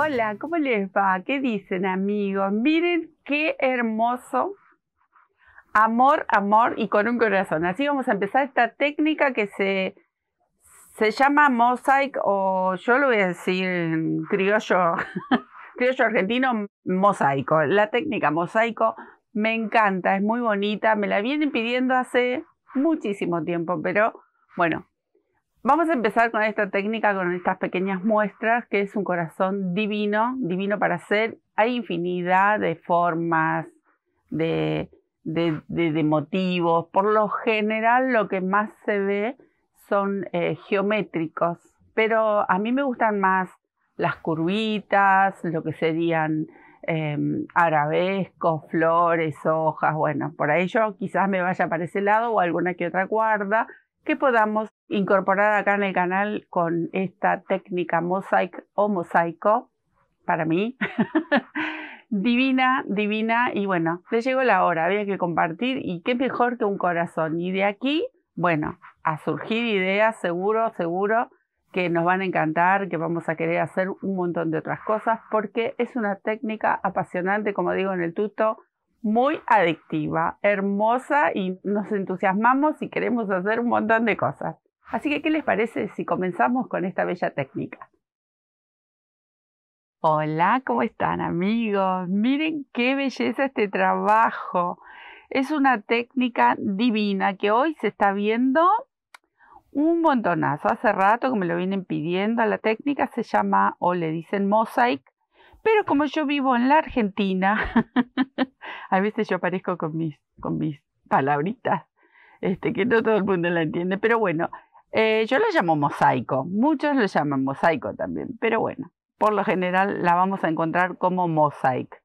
Hola, ¿cómo les va? ¿Qué dicen, amigos? Miren qué hermoso. Amor, amor y con un corazón. Así vamos a empezar esta técnica que se llama mosaic, o yo lo voy a decir en criollo, criollo argentino, mosaico. La técnica mosaico me encanta, es muy bonita. Me la vienen pidiendo hace muchísimo tiempo, pero bueno. Vamos a empezar con esta técnica, con estas pequeñas muestras, que es un corazón divino, divino para hacer. Hay infinidad de formas, de, de motivos. Por lo general, lo que más se ve son geométricos, pero a mí me gustan más las curvitas, lo que serían arabescos, flores, hojas. Bueno, por ahí yo quizás me vaya para ese lado o alguna que otra cuerda que podamos incorporar acá en el canal con esta técnica mosaic o mosaico, para mí, divina, divina. Y bueno, le llegó la hora, había que compartir y qué mejor que un corazón. Y de aquí, bueno, a surgir ideas, seguro, seguro que nos van a encantar, que vamos a querer hacer un montón de otras cosas, porque es una técnica apasionante, como digo en el tuto, muy adictiva, hermosa, y nos entusiasmamos y queremos hacer un montón de cosas. Así que, ¿qué les parece si comenzamos con esta bella técnica? Hola, ¿cómo están, amigos? Miren qué belleza este trabajo. Es una técnica divina que hoy se está viendo un montonazo. Hace rato que me lo vienen pidiendo. La técnica se llama, o le dicen mosaic, pero como yo vivo en la Argentina, a veces yo aparezco con mis palabritas, que no todo el mundo la entiende, pero bueno, yo la llamo mosaico, muchos lo llaman mosaico también, pero bueno, por lo general la vamos a encontrar como mosaic.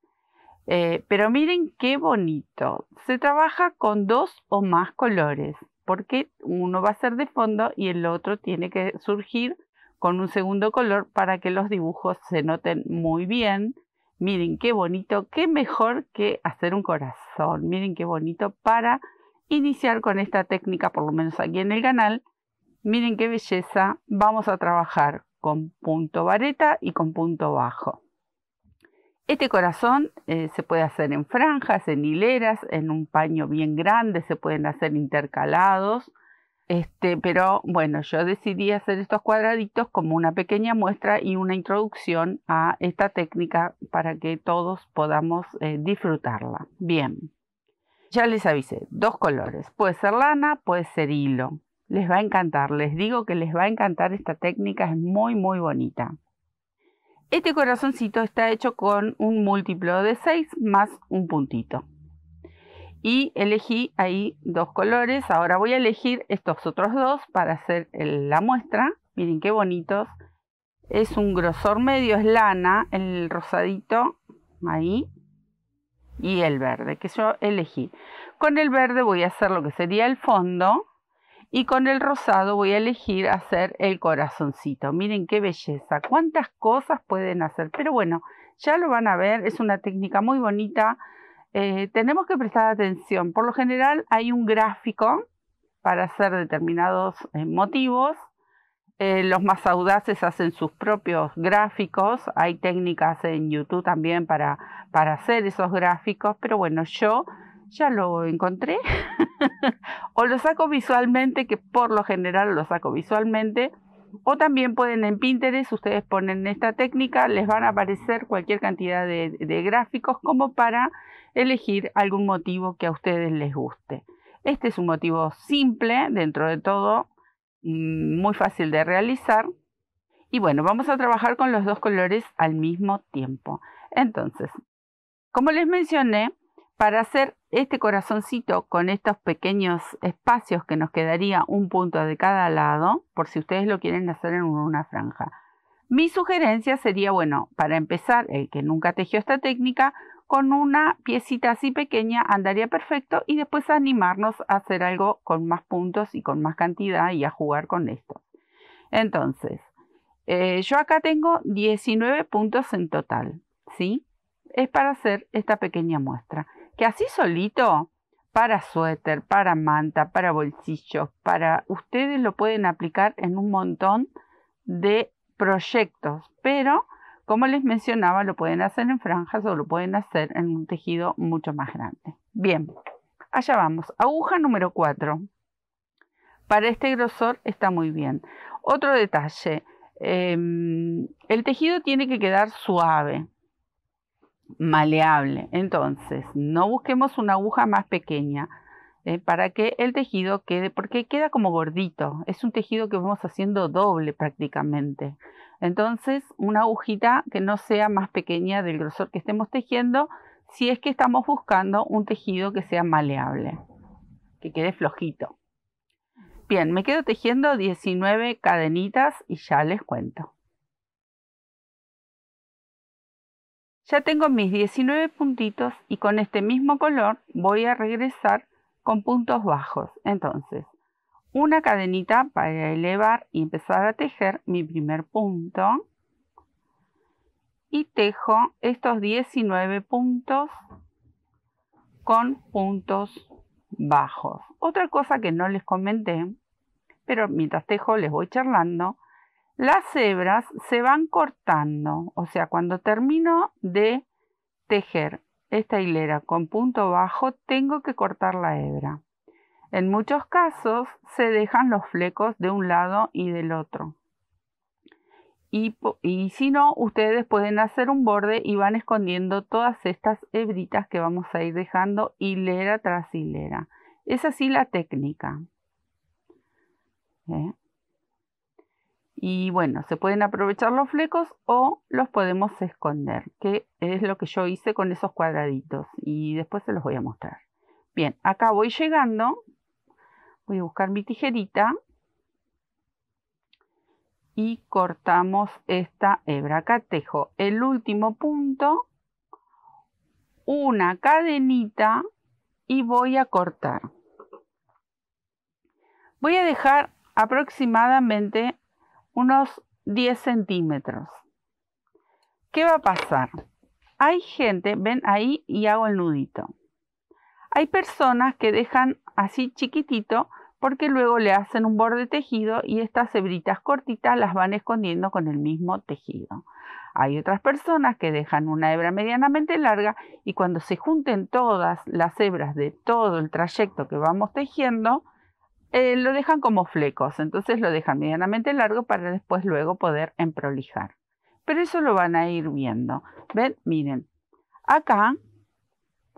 Pero miren qué bonito, se trabaja con dos o más colores, porque uno va a ser de fondo y el otro tiene que surgir con un segundo color para que los dibujos se noten muy bien. Miren qué bonito, qué mejor que hacer un corazón. Miren qué bonito para iniciar con esta técnica, por lo menos aquí en el canal. Miren qué belleza. Vamos a trabajar con punto vareta y con punto bajo. Este corazón se puede hacer en franjas, en hileras, en un paño bien grande, se pueden hacer intercalados. Pero bueno, yo decidí hacer estos cuadraditos como una pequeña muestra y una introducción a esta técnica para que todos podamos disfrutarla. Bien, ya les avisé, dos colores, puede ser lana, puede ser hilo. Les va a encantar, les digo que les va a encantar esta técnica, es muy muy bonita. Este corazoncito está hecho con un múltiplo de 6 más un puntito. Y elegí ahí dos colores. Ahora voy a elegir estos otros dos para hacer la muestra. Miren qué bonitos. Es un grosor medio, es lana, el rosadito ahí. Y el verde que yo elegí. Con el verde voy a hacer lo que sería el fondo. Y con el rosado voy a elegir hacer el corazoncito. Miren qué belleza. Cuántas cosas pueden hacer. Pero bueno, ya lo van a ver. Es una técnica muy bonita. Tenemos que prestar atención. Por lo general hay un gráfico para hacer determinados motivos. Los más audaces hacen sus propios gráficos. Hay técnicas en YouTube también para hacer esos gráficos. Pero bueno, yo ya lo encontré. O lo saco visualmente, que por lo general lo saco visualmente. O también pueden en Pinterest, ustedes ponen esta técnica, les van a aparecer cualquier cantidad de gráficos como para elegir algún motivo que a ustedes les guste. Este es un motivo simple, dentro de todo, muy fácil de realizar. Y bueno, vamos a trabajar con los dos colores al mismo tiempo. Entonces, como les mencioné, para hacer este corazoncito con estos pequeños espacios que nos quedaría un punto de cada lado, por si ustedes lo quieren hacer en una franja. Mi sugerencia sería, bueno, para empezar, el que nunca tejió esta técnica, con una piecita así pequeña andaría perfecto y después animarnos a hacer algo con más puntos y con más cantidad y a jugar con esto. Entonces, yo acá tengo 19 puntos en total, ¿sí? Es para hacer esta pequeña muestra. Que así solito, para suéter, para manta, para bolsillos, para ustedes lo pueden aplicar en un montón de proyectos, pero Como les mencionaba, lo pueden hacer en franjas o lo pueden hacer en un tejido mucho más grande. Bien, allá vamos. Aguja número 4. Para este grosor está muy bien. Otro detalle, el tejido tiene que quedar suave, maleable. Entonces, no busquemos una aguja más pequeña para que el tejido quede, porque queda como gordito. Es un tejido que vamos haciendo doble prácticamente. Entonces, una agujita que no sea más pequeña del grosor que estemos tejiendo, si es que estamos buscando un tejido que sea maleable, que quede flojito. Bien, me quedo tejiendo 19 cadenitas y ya les cuento. Ya tengo mis 19 puntitos y con este mismo color voy a regresar con puntos bajos. Entonces, una cadenita para elevar y empezar a tejer mi primer punto. Y tejo estos 19 puntos con puntos bajos. Otra cosa que no les comenté, pero mientras tejo les voy charlando, las hebras se van cortando, o sea, cuando termino de tejer esta hilera con punto bajo, tengo que cortar la hebra. En muchos casos se dejan los flecos de un lado y del otro. Y si no, ustedes pueden hacer un borde y van escondiendo todas estas hebritas que vamos a ir dejando hilera tras hilera. Es así la técnica. Y bueno, se pueden aprovechar los flecos o los podemos esconder, que es lo que yo hice con esos cuadraditos y después se los voy a mostrar. Bien, acá voy llegando, voy a buscar mi tijerita y cortamos esta hebra. Acá tejo el último punto, una cadenita y voy a cortar. Voy a dejar aproximadamente unos 10 centímetros. ¿Qué va a pasar? Hay gente, ven ahí y hago el nudito. Hay personas que dejan así chiquitito porque luego le hacen un borde tejido y estas hebritas cortitas las van escondiendo con el mismo tejido. Hay otras personas que dejan una hebra medianamente larga y cuando se junten todas las hebras de todo el trayecto que vamos tejiendo, lo dejan como flecos. Entonces lo dejan medianamente largo para después luego poder emprolijar. Pero eso lo van a ir viendo. ¿Ven? Miren. Acá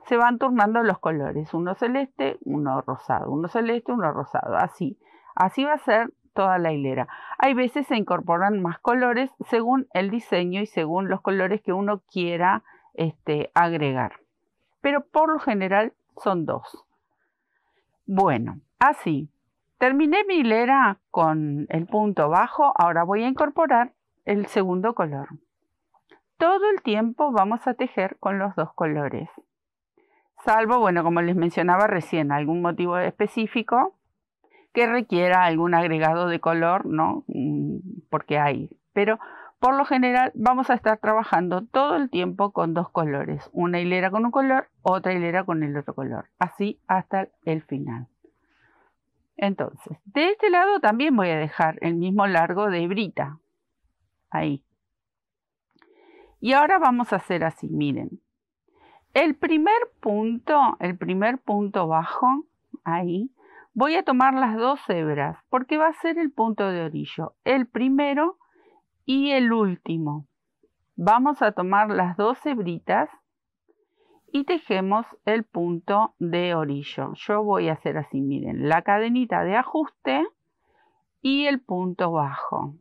se van turnando los colores. Uno celeste, uno rosado. Uno celeste, uno rosado. Así. Así va a ser toda la hilera. Hay veces se incorporan más colores según el diseño y según los colores que uno quiera agregar. Pero por lo general son 2. Bueno, así. Terminé mi hilera con el punto bajo. Ahora voy a incorporar el segundo color. Todo el tiempo vamos a tejer con los 2 colores. Salvo, bueno, como les mencionaba recién, algún motivo específico que requiera algún agregado de color, ¿no? Porque hay. Pero por lo general vamos a estar trabajando todo el tiempo con 2 colores. Una hilera con un color, otra hilera con el otro color. Así hasta el final. Entonces, de este lado también voy a dejar el mismo largo de hebrita. Ahí. Y ahora vamos a hacer así, miren. El primer punto bajo, ahí, voy a tomar las 2 hebras, porque va a ser el punto de orillo, el primero y el último. Vamos a tomar las 2 hebritas y tejemos el punto de orillo. Yo voy a hacer así, miren, la cadenita de ajuste y el punto bajo.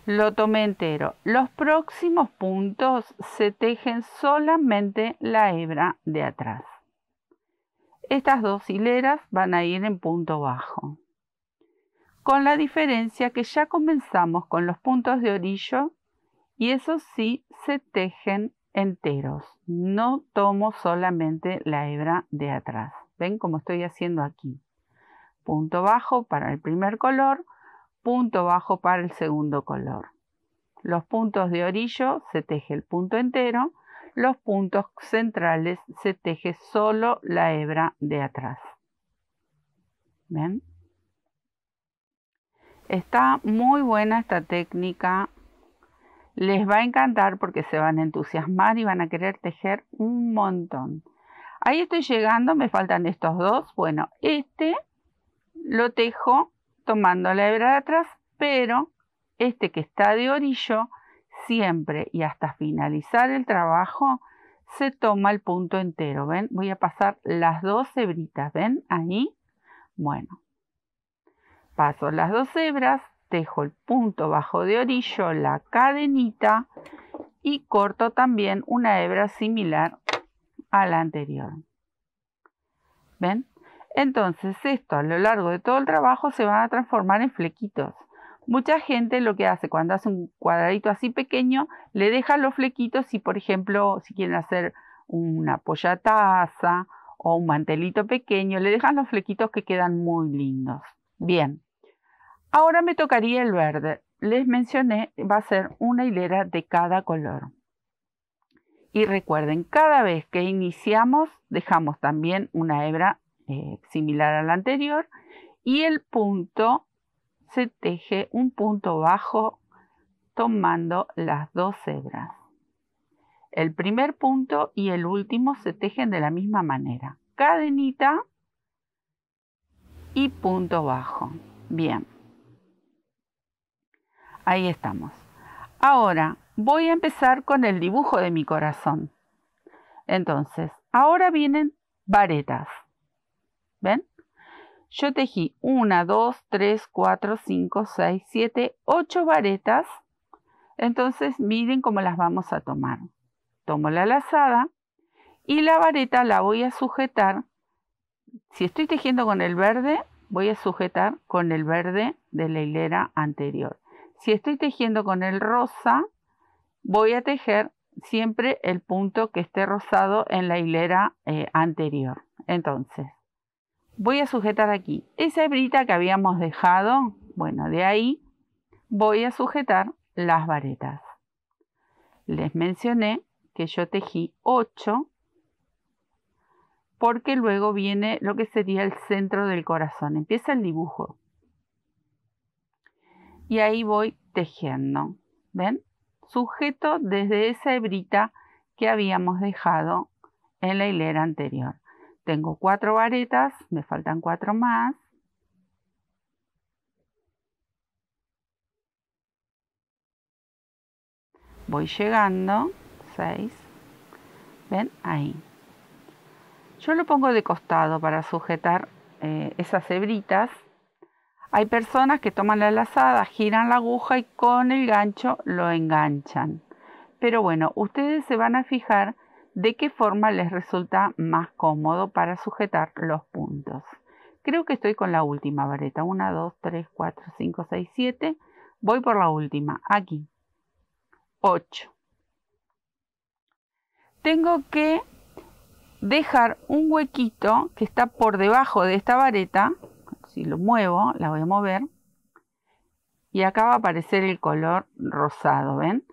Lo tomé entero. Los próximos puntos se tejen solamente la hebra de atrás. Estas 2 hileras van a ir en punto bajo. Con la diferencia que ya comenzamos con los puntos de orillo y esos sí se tejen enteros. No tomo solamente la hebra de atrás. ¿Ven cómo estoy haciendo aquí? Punto bajo para el primer color, punto bajo para el segundo color. Los puntos de orillo se teje el punto entero, los puntos centrales se teje solo la hebra de atrás. ¿Ven? Está muy buena esta técnica. Les va a encantar porque se van a entusiasmar y van a querer tejer un montón. Ahí estoy llegando, me faltan estos dos. Bueno, este lo tejo tomando la hebra de atrás, pero este que está de orillo, siempre y hasta finalizar el trabajo, se toma el punto entero. ¿Ven? Voy a pasar las dos hebritas, ¿ven? Ahí. Bueno, paso las dos hebras, tejo el punto bajo de orillo, la cadenita y corto también una hebra similar a la anterior. ¿Ven? Entonces esto a lo largo de todo el trabajo se va a transformar en flequitos. Mucha gente lo que hace cuando hace un cuadradito así pequeño, le deja los flequitos y, por ejemplo, si quieren hacer una apoyataza o un mantelito pequeño, le dejan los flequitos que quedan muy lindos. Bien, ahora me tocaría el verde. Les mencioné, va a ser una hilera de cada color. Y recuerden, cada vez que iniciamos, dejamos también una hebra similar a la anterior y el punto se teje un punto bajo tomando las dos hebras. El primer punto y el último se tejen de la misma manera. Cadenita y punto bajo. Bien. Ahí estamos. Ahora voy a empezar con el dibujo de mi corazón. Entonces, ahora vienen varetas. ¿Ven? Yo tejí 1, 2, 3, 4, 5, 6, 7, 8 varetas. Entonces miren cómo las vamos a tomar. Tomo la lazada y la vareta la voy a sujetar. Si estoy tejiendo con el verde, voy a sujetar con el verde de la hilera anterior. Si estoy tejiendo con el rosa, voy a tejer siempre el punto que esté rosado en la hilera anterior. Entonces, voy a sujetar aquí esa hebrita que habíamos dejado. Bueno, de ahí voy a sujetar las varetas. Les mencioné que yo tejí 8 porque luego viene lo que sería el centro del corazón. Empieza el dibujo. Y ahí voy tejiendo. ¿Ven? Sujeto desde esa hebrita que habíamos dejado en la hilera anterior. Tengo 4 varetas, me faltan 4 más. Voy llegando, 6. ¿Ven? Ahí. Yo lo pongo de costado para sujetar esas hebritas. Hay personas que toman la lazada, giran la aguja y con el gancho lo enganchan. Pero bueno, ustedes se van a fijar de qué forma les resulta más cómodo para sujetar los puntos. Creo que estoy con la última vareta. 1, 2, 3, 4, 5, 6, 7. Voy por la última. Aquí. 8. Tengo que dejar un huequito que está por debajo de esta vareta. Si lo muevo, la voy a mover. Y acá va a aparecer el color rosado, ¿ven?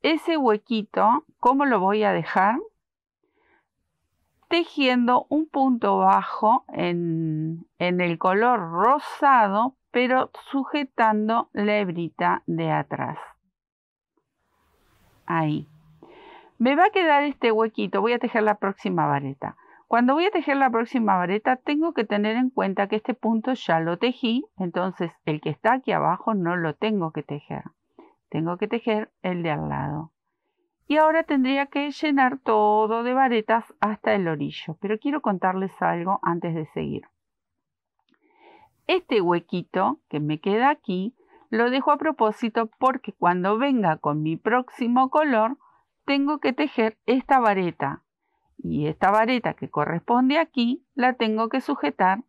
Ese huequito, ¿cómo lo voy a dejar? Tejiendo un punto bajo en el color rosado, pero sujetando la hebrita de atrás. Ahí. Me va a quedar este huequito, voy a tejer la próxima vareta. Cuando voy a tejer la próxima vareta, tengo que tener en cuenta que este punto ya lo tejí, entonces el que está aquí abajo no lo tengo que tejer. Tengo que tejer el de al lado. Y ahora tendría que llenar todo de varetas hasta el orillo. Pero quiero contarles algo antes de seguir. Este huequito que me queda aquí, lo dejo a propósito porque cuando venga con mi próximo color, tengo que tejer esta vareta. Y esta vareta que corresponde aquí, la tengo que sujetar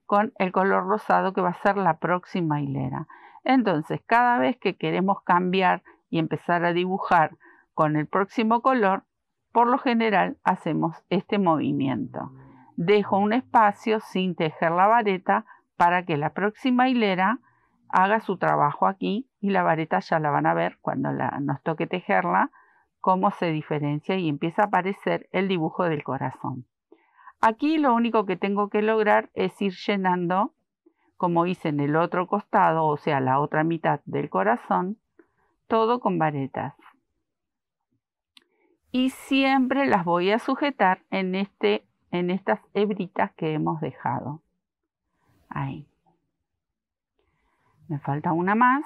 con el color rosado que va a ser la próxima hilera. Entonces, cada vez que queremos cambiar y empezar a dibujar con el próximo color, por lo general hacemos este movimiento. Dejo un espacio sin tejer la vareta para que la próxima hilera haga su trabajo aquí y la vareta ya la van a ver cuando nos toque tejerla, cómo se diferencia y empieza a aparecer el dibujo del corazón. Aquí lo único que tengo que lograr es ir llenando, como hice en el otro costado, o sea, la otra mitad del corazón, todo con varetas. Y siempre las voy a sujetar en estas hebritas que hemos dejado. Ahí. Me falta una más.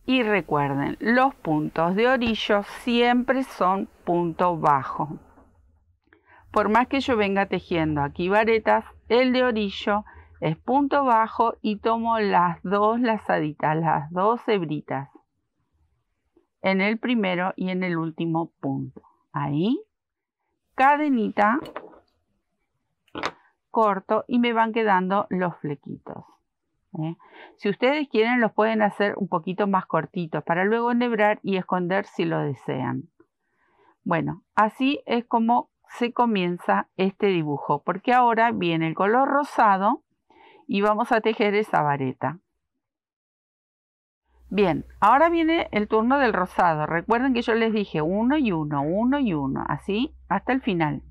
Y recuerden, los puntos de orillo siempre son punto bajo. Por más que yo venga tejiendo aquí varetas, el de orillo es punto bajo y tomo las dos lazaditas, las dos hebritas, en el primero y en el último punto. Ahí, cadenita, corto y me van quedando los flequitos. Si ustedes quieren los pueden hacer un poquito más cortitos para luego enhebrar y esconder si lo desean. Bueno, así es como se comienza este dibujo, porque ahora viene el color rosado y vamos a tejer esa vareta. Bien, ahora viene el turno del rosado. Recuerden que yo les dije 1 y 1, 1 y 1, así hasta el final.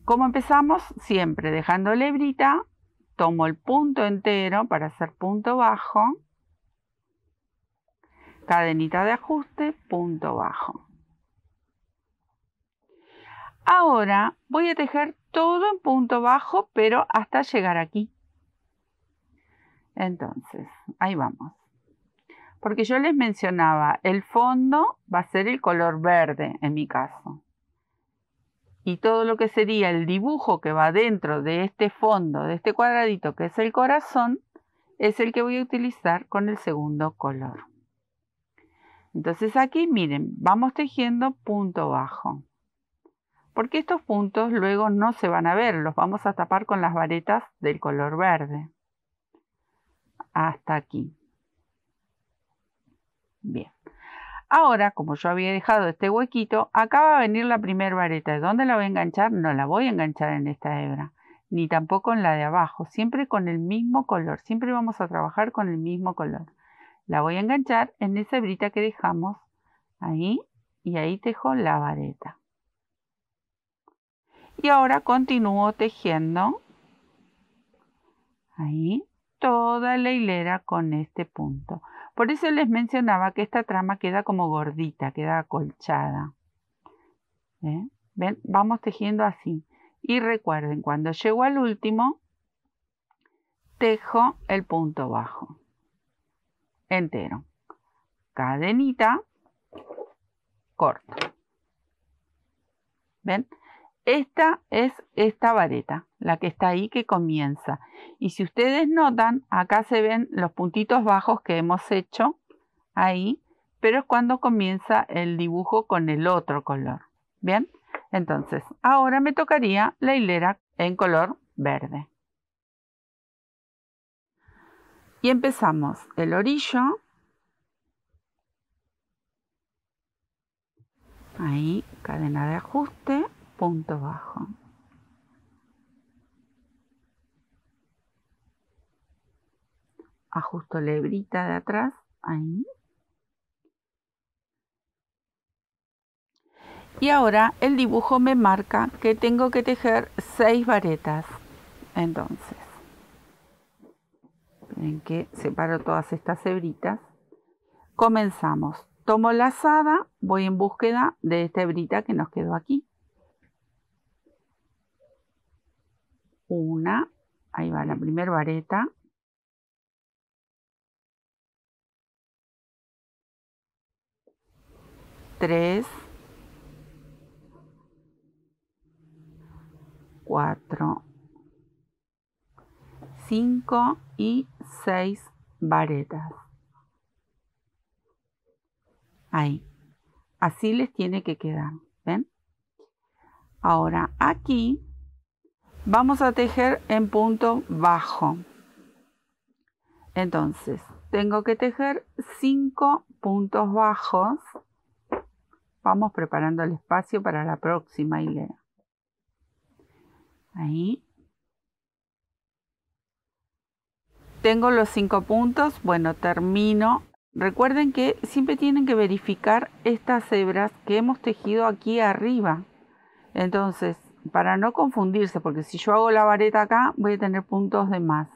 Como empezamos, siempre dejando la hebrita, tomo el punto entero para hacer punto bajo, cadenita de ajuste, punto bajo. Ahora voy a tejer todo en punto bajo, pero hasta llegar aquí. Entonces, ahí vamos. Porque yo les mencionaba, el fondo va a ser el color verde en mi caso. Y todo lo que sería el dibujo que va dentro de este fondo, de este cuadradito que es el corazón, es el que voy a utilizar con el segundo color. Entonces aquí miren, vamos tejiendo punto bajo. Porque estos puntos luego no se van a ver, los vamos a tapar con las varetas del color verde. Hasta aquí. Bien. Ahora, como yo había dejado este huequito, acá va a venir la primera vareta. ¿De dónde la voy a enganchar? No la voy a enganchar en esta hebra, ni tampoco en la de abajo, siempre con el mismo color. Siempre vamos a trabajar con el mismo color. La voy a enganchar en esa hebrita que dejamos ahí y ahí tejo la vareta. Y ahora continúo tejiendo ahí toda la hilera con este punto. Por eso les mencionaba que esta trama queda como gordita, queda acolchada. ¿Ven? Vamos tejiendo así. Y recuerden, cuando llego al último, tejo el punto bajo entero. Cadenita, corto. ¿Ven? Esta es esta vareta, la que está ahí que comienza. Y si ustedes notan, acá se ven los puntitos bajos que hemos hecho ahí, pero es cuando comienza el dibujo con el otro color. ¿Bien? Entonces, ahora me tocaría la hilera en color verde. Y empezamos el orillo. Ahí, cadena de ajuste, punto bajo. Ajusto la hebrita de atrás, ahí. Y ahora el dibujo me marca que tengo que tejer 6 varetas. Entonces, ven que separo todas estas hebritas. Comenzamos. Tomo lazada, voy en búsqueda de esta hebrita que nos quedó aquí. Una, ahí va la primera vareta. Tres, 4, 5 y 6 varetas. Ahí. Así les tiene que quedar. ¿Ven? Ahora aquí vamos a tejer en punto bajo. Entonces, tengo que tejer 5 puntos bajos. Vamos preparando el espacio para la próxima hilera. Ahí. Tengo los 5 puntos. Bueno, termino. Recuerden que siempre tienen que verificar estas hebras que hemos tejido aquí arriba. Entonces, para no confundirse, porque si yo hago la vareta acá, voy a tener puntos de más.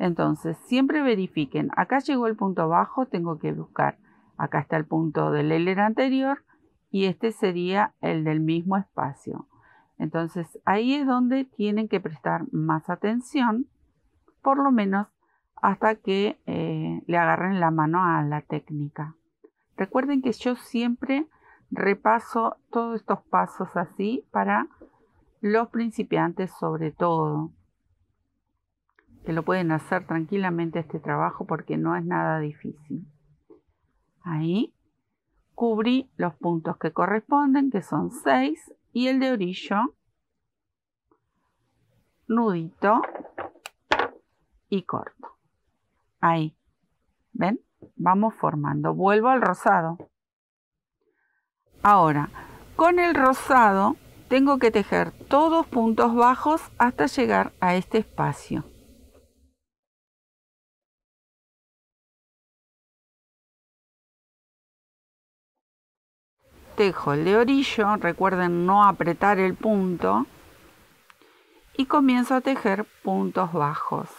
Entonces, siempre verifiquen, acá llegó el punto bajo, tengo que buscar, acá está el punto del hilera anterior y este sería el del mismo espacio. Entonces, ahí es donde tienen que prestar más atención, por lo menos hasta que le agarren la mano a la técnica. Recuerden que yo siempre repaso todos estos pasos así para los principiantes sobre todo, que lo pueden hacer tranquilamente este trabajo porque no es nada difícil. Ahí cubrí los puntos que corresponden, que son 6, y el de orillo, nudito y corto. Ahí, ¿ven? Vamos formando. Vuelvo al rosado. Ahora, con el rosado tengo que tejer todos puntos bajos hasta llegar a este espacio. Tejo el de orillo, recuerden no apretar el punto, y comienzo a tejer puntos bajos.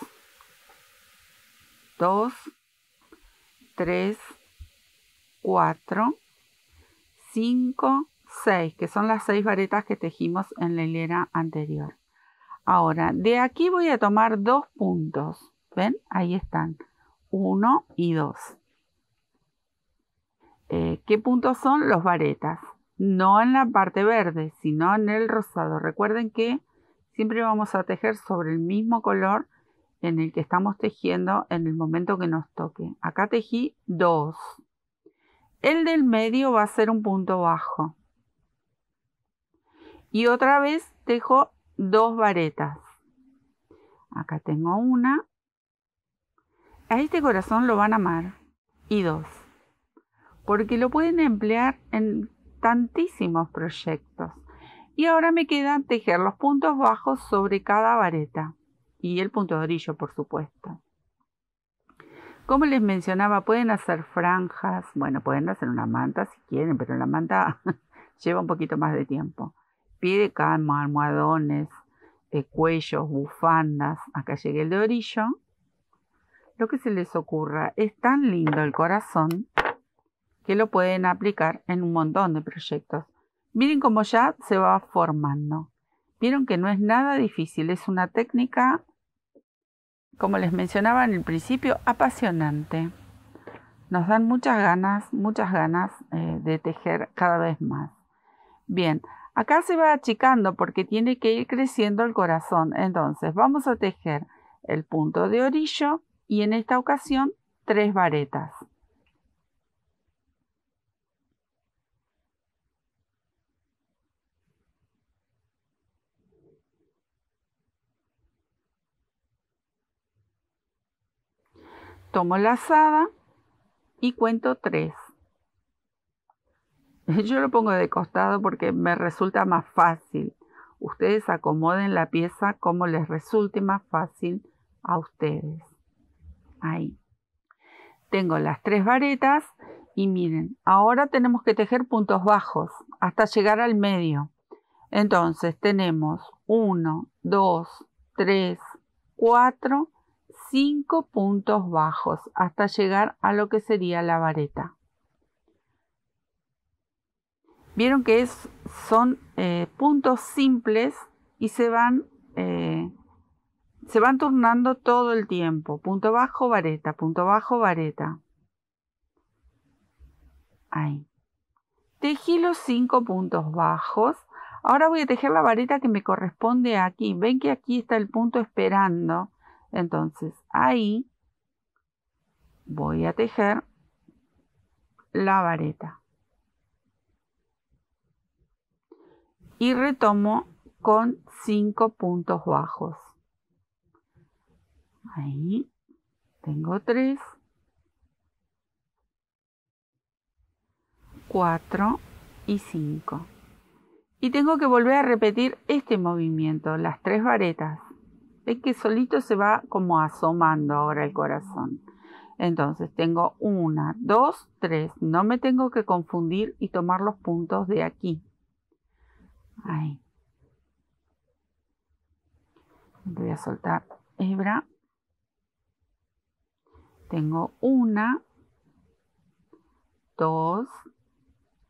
2, 3, 4, 5, 6, que son las 6 varetas que tejimos en la hilera anterior. Ahora, de aquí voy a tomar 2 puntos. ¿Ven? Ahí están. 1 y 2. ¿Qué puntos son? Los varetas. No en la parte verde, sino en el rosado. Recuerden que siempre vamos a tejer sobre el mismo color en el que estamos tejiendo en el momento que nos toque. Acá tejí 2. El del medio va a ser un punto bajo. Y otra vez tejo 2 varetas. Acá tengo una. A este corazón lo van a amar. Y 2. Porque lo pueden emplear en tantísimos proyectos. Y ahora me queda tejer los puntos bajos sobre cada vareta. Y el punto de orillo, por supuesto. Como les mencionaba, pueden hacer franjas. Bueno, pueden hacer una manta si quieren, pero la manta lleva un poquito más de tiempo. Pie de cama, almohadones, cuellos, bufandas. Acá llegué el de orillo. Lo que se les ocurra. Es tan lindo el corazón que lo pueden aplicar en un montón de proyectos. Miren cómo ya se va formando. Vieron que no es nada difícil. Es una técnica, como les mencionaba en el principio, apasionante. Nos dan muchas ganas de tejer cada vez más. Bien, acá se va achicando porque tiene que ir creciendo el corazón. Entonces vamos a tejer el punto de orillo y en esta ocasión 3 varetas. Tomo la lazada y cuento 3. Yo lo pongo de costado porque me resulta más fácil. Ustedes acomoden la pieza como les resulte más fácil a ustedes. Ahí. Tengo las 3 varetas y miren, ahora tenemos que tejer puntos bajos hasta llegar al medio. Entonces tenemos 1, 2, 3, 4, 5 puntos bajos hasta llegar a lo que sería la vareta. Vieron que son puntos simples y se van turnando todo el tiempo. Punto bajo, vareta, punto bajo, vareta. Ahí. Tejí los 5 puntos bajos. Ahora voy a tejer la vareta que me corresponde aquí. Ven que aquí está el punto esperando. Entonces ahí voy a tejer la vareta. Y retomo con 5 puntos bajos. Ahí tengo 3, 4 y 5. Y tengo que volver a repetir este movimiento, las 3 varetas. Ven que solito se va como asomando ahora el corazón. Entonces tengo 1, 2, 3. No me tengo que confundir y tomar los puntos de aquí. Ahí. Voy a soltar hebra. Tengo 1, 2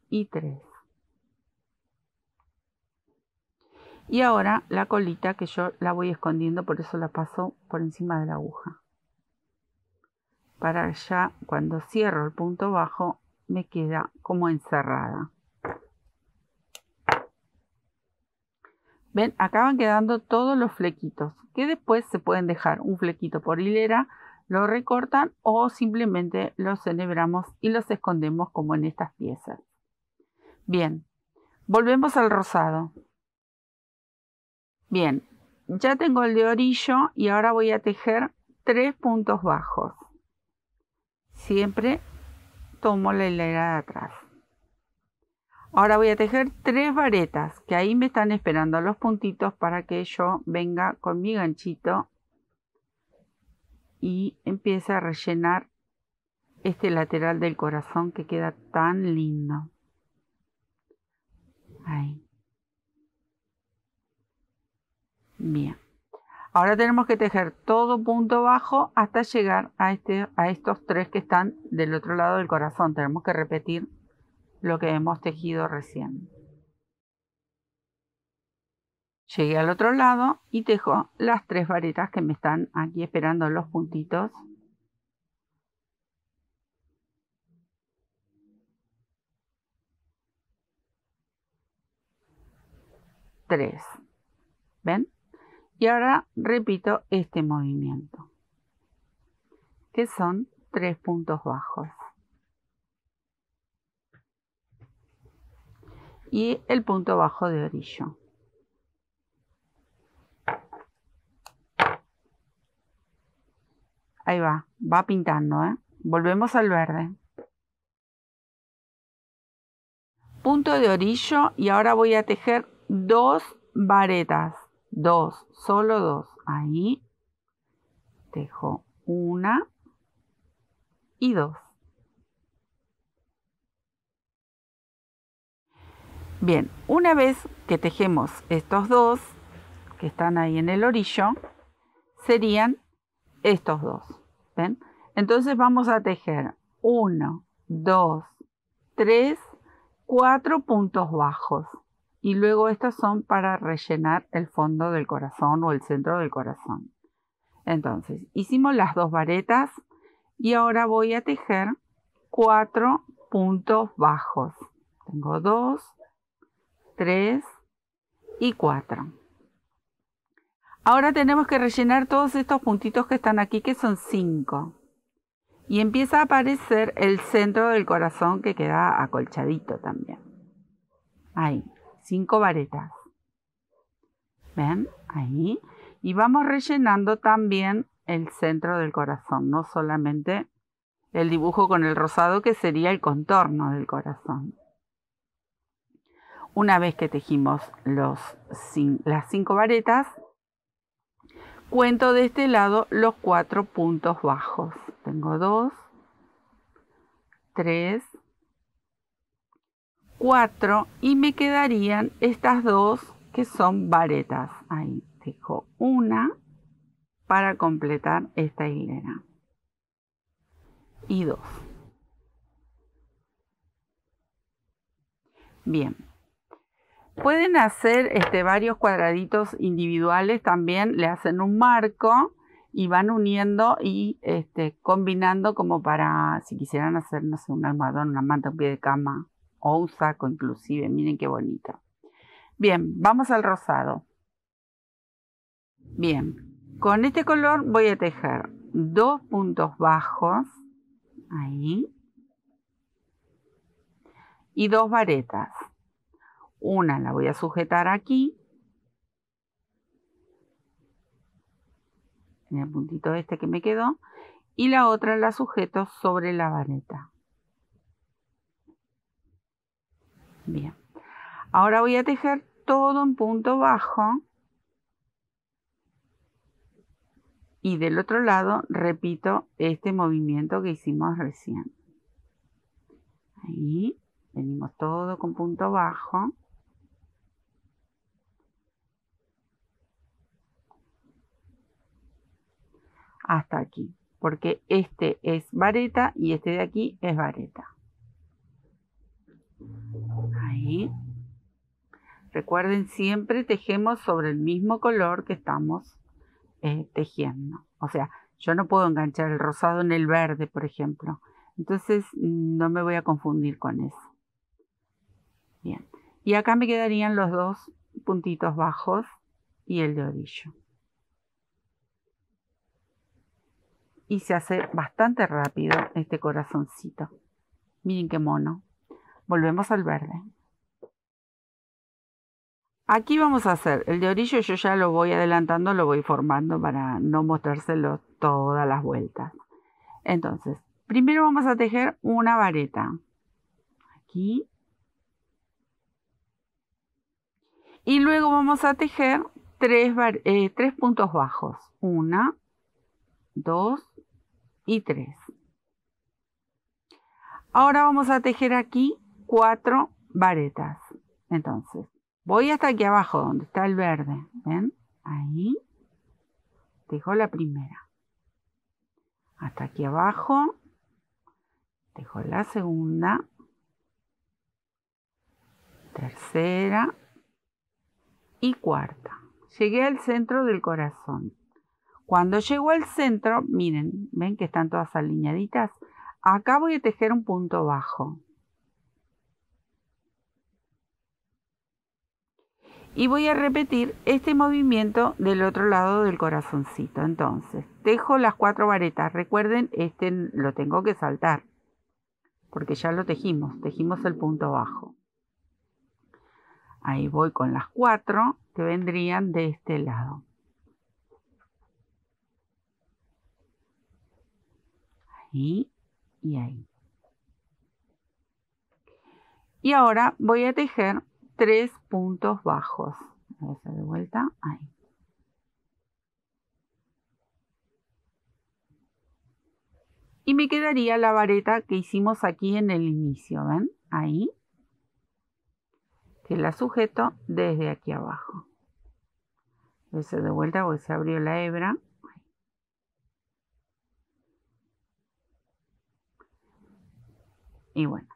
y 3. Y ahora la colita, que yo la voy escondiendo, por eso la paso por encima de la aguja. Para ya cuando cierro el punto bajo me queda como encerrada. Ven, acá van quedando todos los flequitos, que después se pueden dejar un flequito por hilera, lo recortan o simplemente los enhebramos y los escondemos como en estas piezas. Bien, volvemos al rosado. Bien, ya tengo el de orillo y ahora voy a tejer 3 puntos bajos. Siempre tomo la hilera de atrás. Ahora voy a tejer 3 varetas, que ahí me están esperando los puntitos para que yo venga con mi ganchito y empiece a rellenar este lateral del corazón que queda tan lindo. Ahí. Bien. Ahora tenemos que tejer todo punto bajo hasta llegar a estos 3 que están del otro lado del corazón. Tenemos que repetir lo que hemos tejido recién. Llegué al otro lado y tejo las 3 varetas que me están aquí esperando los puntitos. Tres. ¿Ven? Y ahora repito este movimiento, que son 3 puntos bajos. Y el punto bajo de orillo. Ahí va pintando, ¿eh? Volvemos al verde. Punto de orillo y ahora voy a tejer 2 varetas. 2, solo 2. Ahí tejo 1 y 2. Bien, una vez que tejemos estos 2 que están ahí en el orillo, serían estos 2. ¿Ven? Entonces vamos a tejer 1, 2, 3, 4 puntos bajos. Y luego estos son para rellenar el fondo del corazón o el centro del corazón. Entonces, hicimos las 2 varetas y ahora voy a tejer 4 puntos bajos. Tengo 2, 3 y 4. Ahora tenemos que rellenar todos estos puntitos que están aquí, que son 5. Y empieza a aparecer el centro del corazón que queda acolchadito también. Ahí, 5 varetas. ¿Ven? Ahí. Y vamos rellenando también el centro del corazón, no solamente el dibujo con el rosado que sería el contorno del corazón. Una vez que tejimos las 5 varetas, cuento de este lado los 4 puntos bajos. Tengo 2, 3, 4 y me quedarían estas 2 que son varetas. Ahí tejo una para completar esta hilera. Y 2. Bien. Pueden hacer varios cuadraditos individuales también, le hacen un marco y van uniendo y combinando como para, si quisieran hacer, no sé, un almohadón, una manta, un pie de cama o un saco inclusive. Miren qué bonito. Bien, vamos al rosado. Bien, con este color voy a tejer 2 puntos bajos, ahí, y 2 varetas. Una la voy a sujetar aquí, en el puntito este que me quedó, y la otra la sujeto sobre la vareta. Bien, ahora voy a tejer todo en punto bajo y del otro lado repito este movimiento que hicimos recién. Ahí, venimos todo con punto bajo. Hasta aquí. porque este es vareta y este de aquí es vareta. Ahí. Recuerden, siempre tejemos sobre el mismo color que estamos tejiendo. O sea, yo no puedo enganchar el rosado en el verde, por ejemplo. Entonces no me voy a confundir con eso. Bien. Y acá me quedarían los dos puntitos bajos y el de orillo. Y se hace bastante rápido este corazoncito. Miren qué mono. Volvemos al verde. Aquí vamos a hacer el de orillo, yo ya lo voy adelantando, lo voy formando para no mostrárselo todas las vueltas. Entonces, primero vamos a tejer una vareta. Aquí. Y luego vamos a tejer tres puntos bajos. 1, 2 y 3. Ahora vamos a tejer aquí 4 varetas. Entonces, voy hasta aquí abajo donde está el verde. ¿Ven? Ahí. Tejo la primera. Hasta aquí abajo. Tejo la segunda. Tercera. Y cuarta. Llegué al centro del corazón. Cuando llego al centro, miren, ven que están todas alineaditas. Acá voy a tejer un punto bajo. Y voy a repetir este movimiento del otro lado del corazoncito. Entonces, tejo las 4 varetas. Recuerden, este lo tengo que saltar, porque ya lo tejimos el punto bajo. Ahí voy con las 4 que vendrían de este lado. Ahí y ahí. Y ahora voy a tejer 3 puntos bajos. Voy a hacer de vuelta, ahí. Y me quedaría la vareta que hicimos aquí en el inicio, ¿ven? Ahí. Que la sujeto desde aquí abajo. Voy a hacer de vuelta porque se abrió la hebra. Y bueno.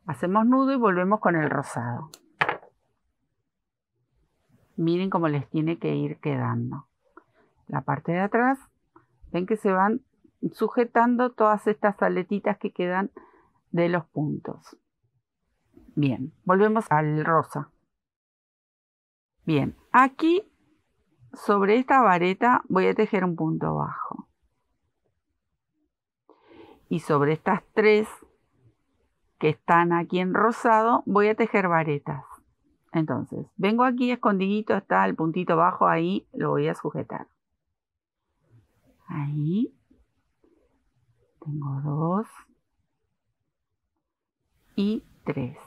Hacemos nudo y volvemos con el rosado. Miren cómo les tiene que ir quedando. La parte de atrás, ven que se van sujetando todas estas aletitas que quedan de los puntos. Bien, volvemos al rosa. Bien, aquí sobre esta vareta voy a tejer un punto bajo. Y sobre estas 3 que están aquí en rosado voy a tejer varetas. Entonces, vengo aquí escondidito, está el puntito bajo, ahí lo voy a sujetar. Ahí. Tengo 2 y 3.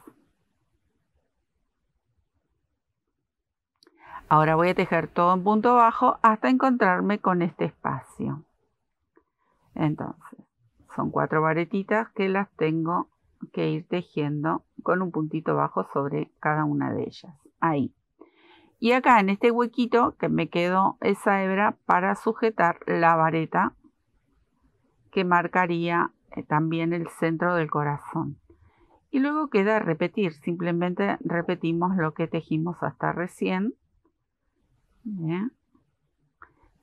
Ahora voy a tejer todo en punto bajo hasta encontrarme con este espacio. Entonces, son 4 varetitas que las tengo que ir tejiendo con un puntito bajo sobre cada una de ellas. Ahí. Y acá en este huequito que me quedó esa hebra para sujetar la vareta que marcaría también el centro del corazón. Y luego queda repetir, simplemente repetimos lo que tejimos hasta recién. Bien.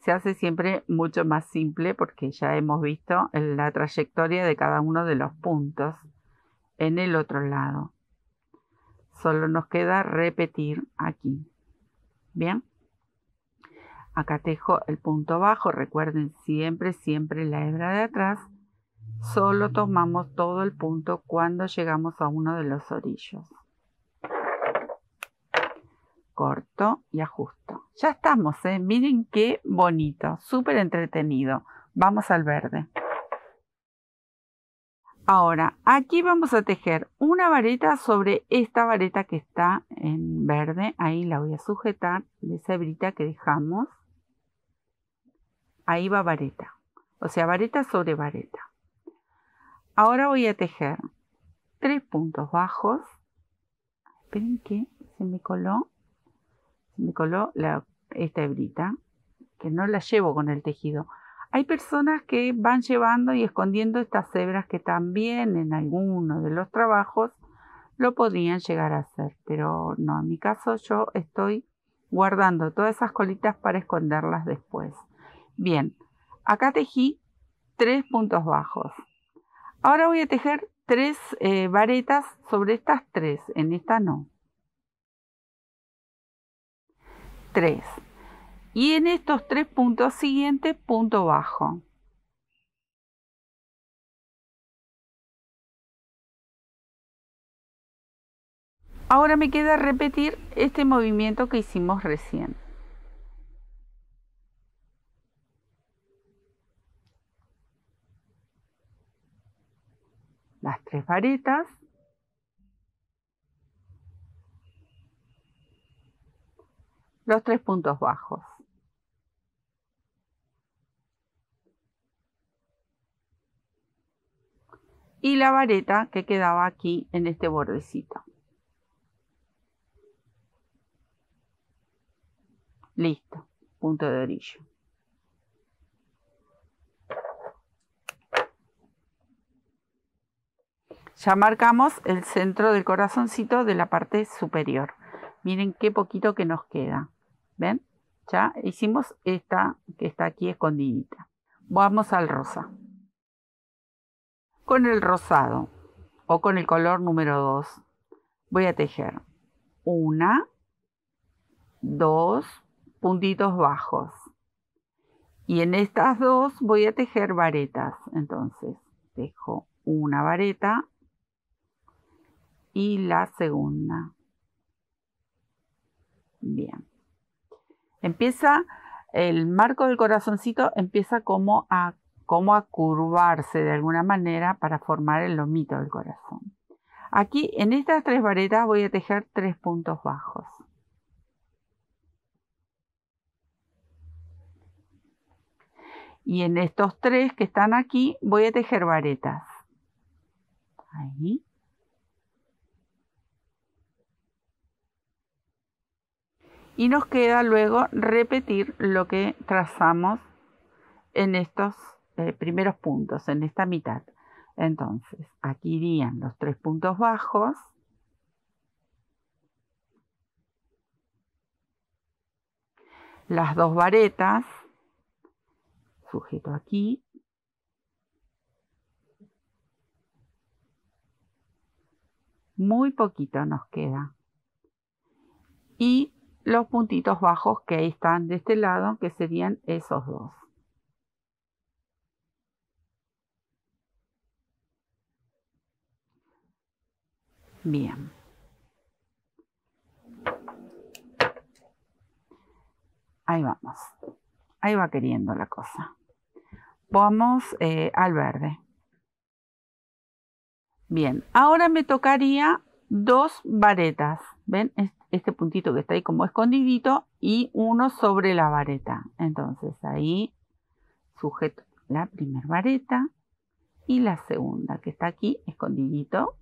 Se hace siempre mucho más simple porque ya hemos visto la trayectoria de cada uno de los puntos en el otro lado. Solo nos queda repetir aquí. Bien. Acá tejo el punto bajo. Recuerden siempre la hebra de atrás. Solo tomamos todo el punto cuando llegamos a uno de los orillos. Corto y ajusto. Ya estamos, ¿eh? Miren qué bonito, súper entretenido. Vamos al verde. Ahora, aquí vamos a tejer una vareta sobre esta vareta que está en verde. Ahí la voy a sujetar de esa hebrita que dejamos. Ahí va vareta. O sea, vareta sobre vareta. Ahora voy a tejer 3 puntos bajos. Esperen que se me coló esta hebrita, que no la llevo con el tejido. Hay personas que van llevando y escondiendo estas hebras que también en alguno de los trabajos lo podrían llegar a hacer, pero no, en mi caso yo estoy guardando todas esas colitas para esconderlas después. Bien, acá tejí 3 puntos bajos. Ahora voy a tejer 3 varetas sobre estas 3, en esta no. 3. Y en estos 3 puntos siguientes, punto bajo. Ahora me queda repetir este movimiento que hicimos recién. Las 3 varetas. Los 3 puntos bajos. Y la vareta que quedaba aquí en este bordecito. Listo, punto de orillo. Ya marcamos el centro del corazoncito de la parte superior. Miren qué poquito que nos queda. ¿Ven? Ya hicimos esta que está aquí escondidita. Vamos al rosa. Con el rosado o con el color número 2 voy a tejer 1, 2 puntitos bajos. Y en estas 2 voy a tejer varetas. Entonces tejo una vareta y la segunda. Bien. Empieza el marco del corazoncito, empieza como a curvarse de alguna manera para formar el lomito del corazón. Aquí en estas 3 varetas voy a tejer 3 puntos bajos. Y en estos 3 que están aquí voy a tejer varetas. Ahí. Y nos queda luego repetir lo que trazamos en estos primeros puntos, en esta mitad. Entonces, aquí irían los 3 puntos bajos. Las 2 varetas. Sujeto aquí. Muy poquito nos queda. Y los puntitos bajos que ahí están de este lado, que serían esos 2. Bien. Ahí vamos. Ahí va queriendo la cosa. Vamos al verde. Bien, ahora me tocaría 2 varetas. ¿Ven? Este puntito que está ahí como escondidito y uno sobre la vareta. Entonces ahí sujeto la primera vareta y la segunda que está aquí escondidito.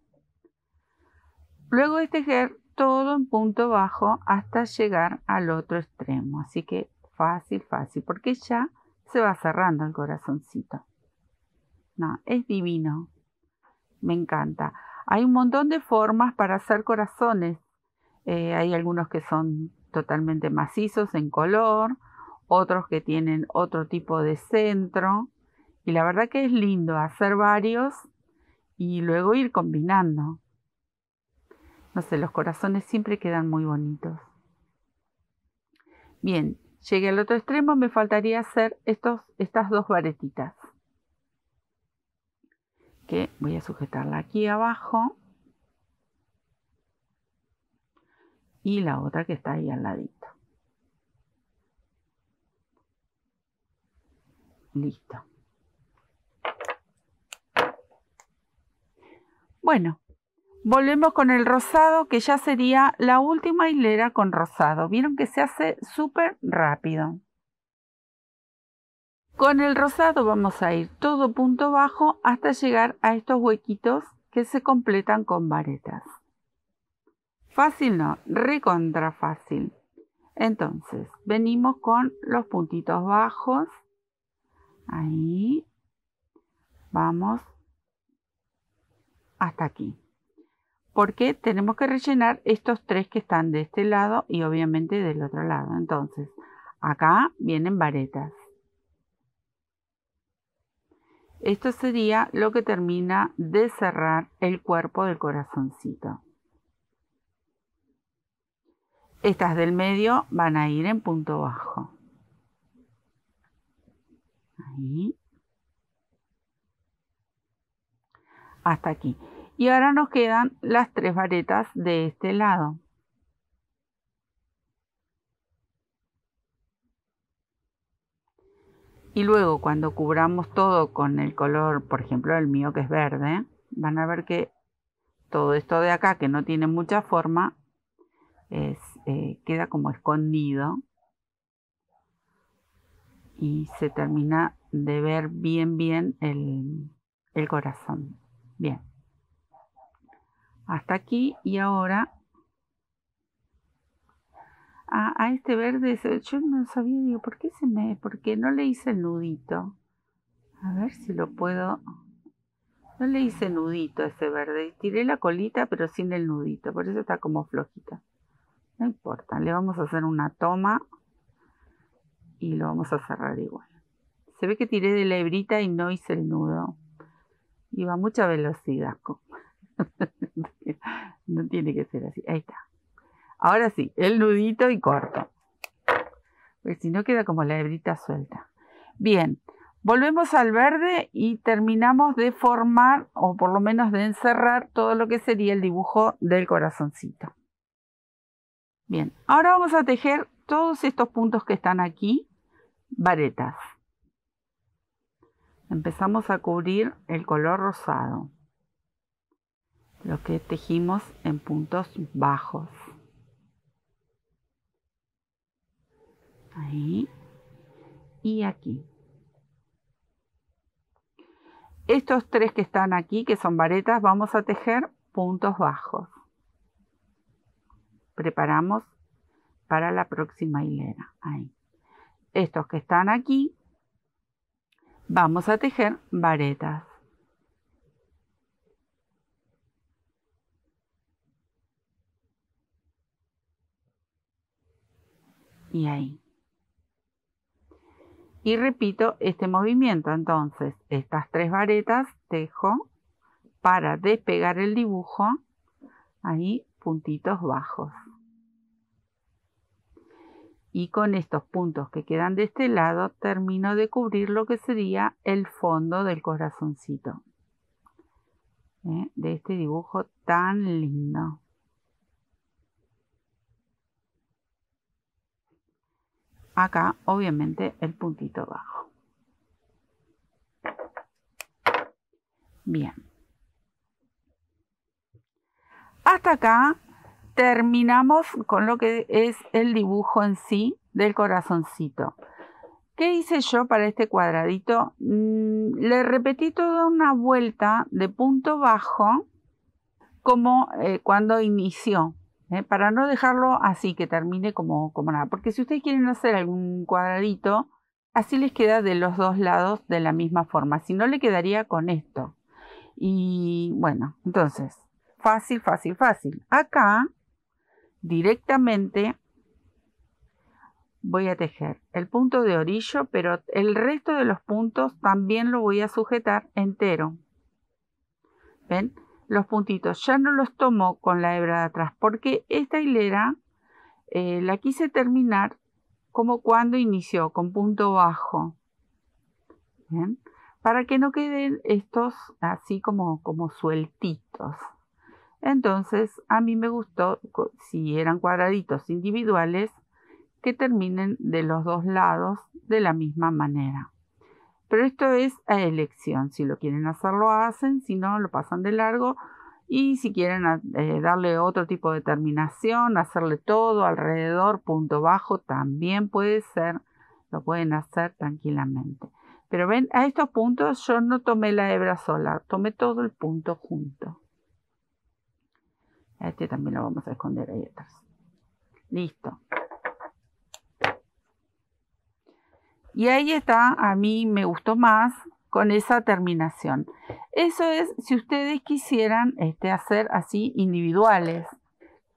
Luego de tejer todo en punto bajo hasta llegar al otro extremo. Así que fácil, fácil, porque ya se va cerrando el corazoncito. No, es divino. Me encanta. Hay un montón de formas para hacer corazones. Hay algunos que son totalmente macizos en color, otros que tienen otro tipo de centro. Y la verdad que es lindo hacer varios y luego ir combinando. No sé, los corazones siempre quedan muy bonitos. Bien, llegué al otro extremo, me faltaría hacer estas 2 varetitas. Que voy a sujetarla aquí abajo. Y la otra que está ahí al ladito. Listo. Bueno, volvemos con el rosado, que ya sería la última hilera con rosado. Vieron que se hace súper rápido. Con el rosado vamos a ir todo punto bajo hasta llegar a estos huequitos que se completan con varetas. Fácil no, recontra fácil. Entonces, venimos con los puntitos bajos. Ahí. Vamos hasta aquí. Porque tenemos que rellenar estos 3 que están de este lado y obviamente del otro lado. Entonces, acá vienen varetas. Esto sería lo que termina de cerrar el cuerpo del corazoncito. Estas del medio van a ir en punto bajo. Ahí. Hasta aquí. Y ahora nos quedan las 3 varetas de este lado. Y luego cuando cubramos todo con el color, por ejemplo el mío que es verde, van a ver que todo esto de acá que no tiene mucha forma queda como escondido y se termina de ver bien el corazón. Bien, hasta aquí. Y ahora a este verde yo no sabía, digo, ¿por qué no le hice el nudito? A ver si lo puedo. No le hice nudito a ese verde. Tiré la colita pero sin el nudito, por eso está como flojita. No importa, le vamos a hacer una toma y lo vamos a cerrar igual. Se ve que tiré de la hebrita y no hice el nudo. Iba a mucha velocidad. No tiene que ser así. Ahí está. Ahora sí, el nudito y corto. Porque si no queda como la hebrita suelta. Bien, volvemos al verde y terminamos de formar, o por lo menos de encerrar, todo lo que sería el dibujo del corazoncito. Bien, ahora vamos a tejer todos estos puntos que están aquí, varetas. Empezamos a cubrir el color rosado, lo que tejimos en puntos bajos. Ahí y aquí. Estos 3 que están aquí, que son varetas, vamos a tejer puntos bajos. Preparamos para la próxima hilera. Ahí. Estos que están aquí, vamos a tejer varetas. Y ahí. Y repito este movimiento. Entonces, estas 3 varetas tejo para despegar el dibujo. Ahí, puntitos bajos. Y con estos puntos que quedan de este lado, termino de cubrir lo que sería el fondo del corazoncito. De este dibujo tan lindo. Acá, obviamente, el puntito bajo. Bien. Hasta acá terminamos con lo que es el dibujo en sí del corazoncito. ¿Qué hice yo para este cuadradito? Le repetí toda una vuelta de punto bajo como cuando inició, para no dejarlo así que termine como nada. Porque si ustedes quieren hacer algún cuadradito, así les queda de los dos lados de la misma forma. Si no, le quedaría con esto. Y bueno, entonces, fácil. Acá, directamente, voy a tejer el punto de orillo, pero el resto de los puntos también lo voy a sujetar entero. ¿Ven? Los puntitos ya no los tomo con la hebra de atrás porque esta hilera la quise terminar como cuando inició, con punto bajo. ¿Ven? Para que no queden estos así como sueltitos. Entonces a mí me gustó, si eran cuadraditos individuales, que terminen de los dos lados de la misma manera. Pero esto es a elección. Si lo quieren hacer, lo hacen. Si no, lo pasan de largo. Y si quieren darle otro tipo de terminación, hacerle todo alrededor, punto bajo, también puede ser. Lo pueden hacer tranquilamente. Pero ven, a estos puntos yo no tomé la hebra sola. Tomé todo el punto junto. Este también lo vamos a esconder ahí atrás. Listo. Y ahí está, a mí me gustó más con esa terminación. Eso es si ustedes quisieran hacer así individuales.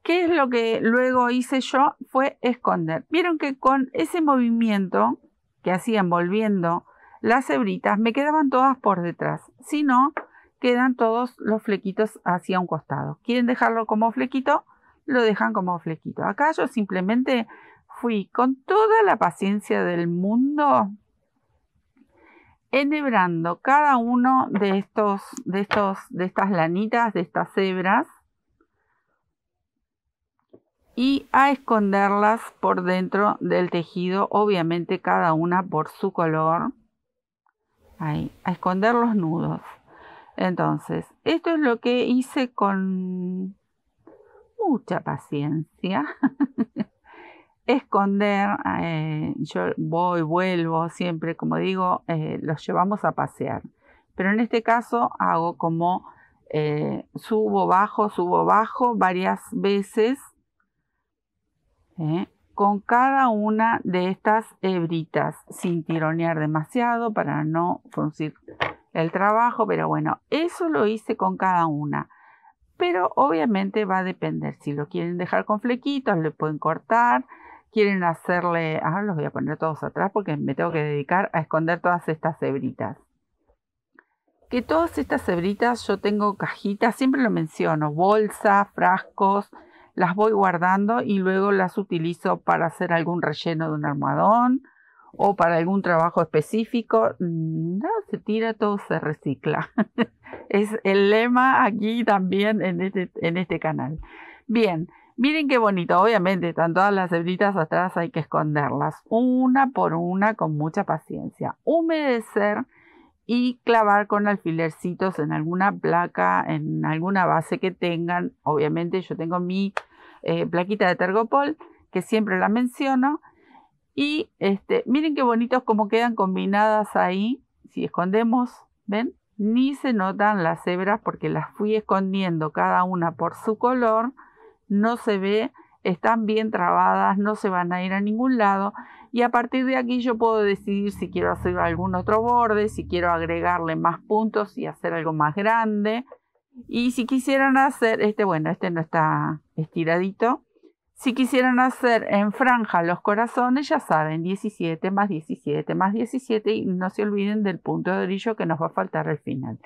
¿Qué es lo que luego hice yo? Fue esconder. Vieron que con ese movimiento que hacía envolviendo las hebritas me quedaban todas por detrás. Si no, quedan todos los flequitos hacia un costado. ¿Quieren dejarlo como flequito? Lo dejan como flequito. Acá yo simplemente fui con toda la paciencia del mundo enhebrando cada uno de estas lanitas, de estas hebras, y a esconderlas por dentro del tejido, obviamente cada una por su color. Ahí, a esconder los nudos. Entonces, esto es lo que hice con mucha paciencia. Esconder, yo voy, vuelvo, siempre, como digo, los llevamos a pasear. Pero en este caso hago como subo, bajo varias veces con cada una de estas hebritas, sin tironear demasiado para no fruncir el trabajo, pero bueno, eso lo hice con cada una. Pero obviamente va a depender, si lo quieren dejar con flequitos, le pueden cortar, quieren hacerle, ahora los voy a poner todos atrás porque me tengo que dedicar a esconder todas estas hebritas. Que todas estas hebritas yo tengo cajitas, siempre lo menciono, bolsas, frascos, las voy guardando y luego las utilizo para hacer algún relleno de un almohadón o para algún trabajo específico. Nada se tira, todo se recicla. Es el lema aquí también en este canal. Bien, miren qué bonito. Obviamente están todas las hebritas atrás, hay que esconderlas una por una con mucha paciencia. Humedecer y clavar con alfilercitos en alguna placa, en alguna base que tengan. Obviamente yo tengo mi plaquita de Tergopol, que siempre la menciono. Y miren qué bonitos como quedan combinadas ahí. Si escondemos, ¿ven? Ni se notan las hebras porque las fui escondiendo cada una por su color. No se ve, están bien trabadas, no se van a ir a ningún lado. Y a partir de aquí yo puedo decidir si quiero hacer algún otro borde, si quiero agregarle más puntos y hacer algo más grande. Y si quisieran hacer, bueno, no está estiradito. Si quisieran hacer en franja los corazones, ya saben, 17 más 17 más 17 y no se olviden del punto de brillo que nos va a faltar al final.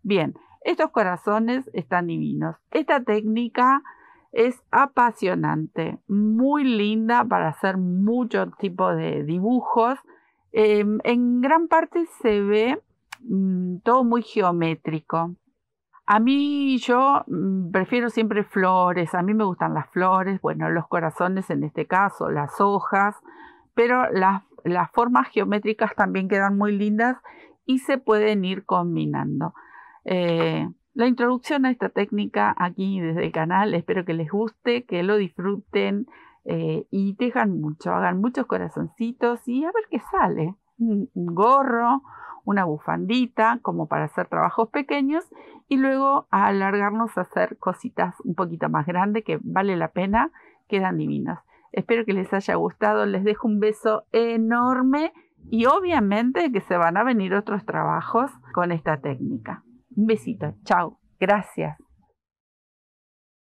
Bien, estos corazones están divinos. Esta técnica es apasionante, muy linda para hacer mucho tipo de dibujos. En gran parte se ve todo muy geométrico. A mí yo prefiero siempre flores, a mí me gustan las flores, bueno, los corazones en este caso, las hojas, pero las formas geométricas también quedan muy lindas y se pueden ir combinando. La introducción a esta técnica aquí desde el canal, espero que les guste, que lo disfruten y tejan mucho, hagan muchos corazoncitos y a ver qué sale. Un gorro, una bufandita como para hacer trabajos pequeños y luego a alargarnos a hacer cositas un poquito más grandes que vale la pena, quedan divinos. Espero que les haya gustado, les dejo un beso enorme y obviamente que se van a venir otros trabajos con esta técnica. Un besito, chao, gracias.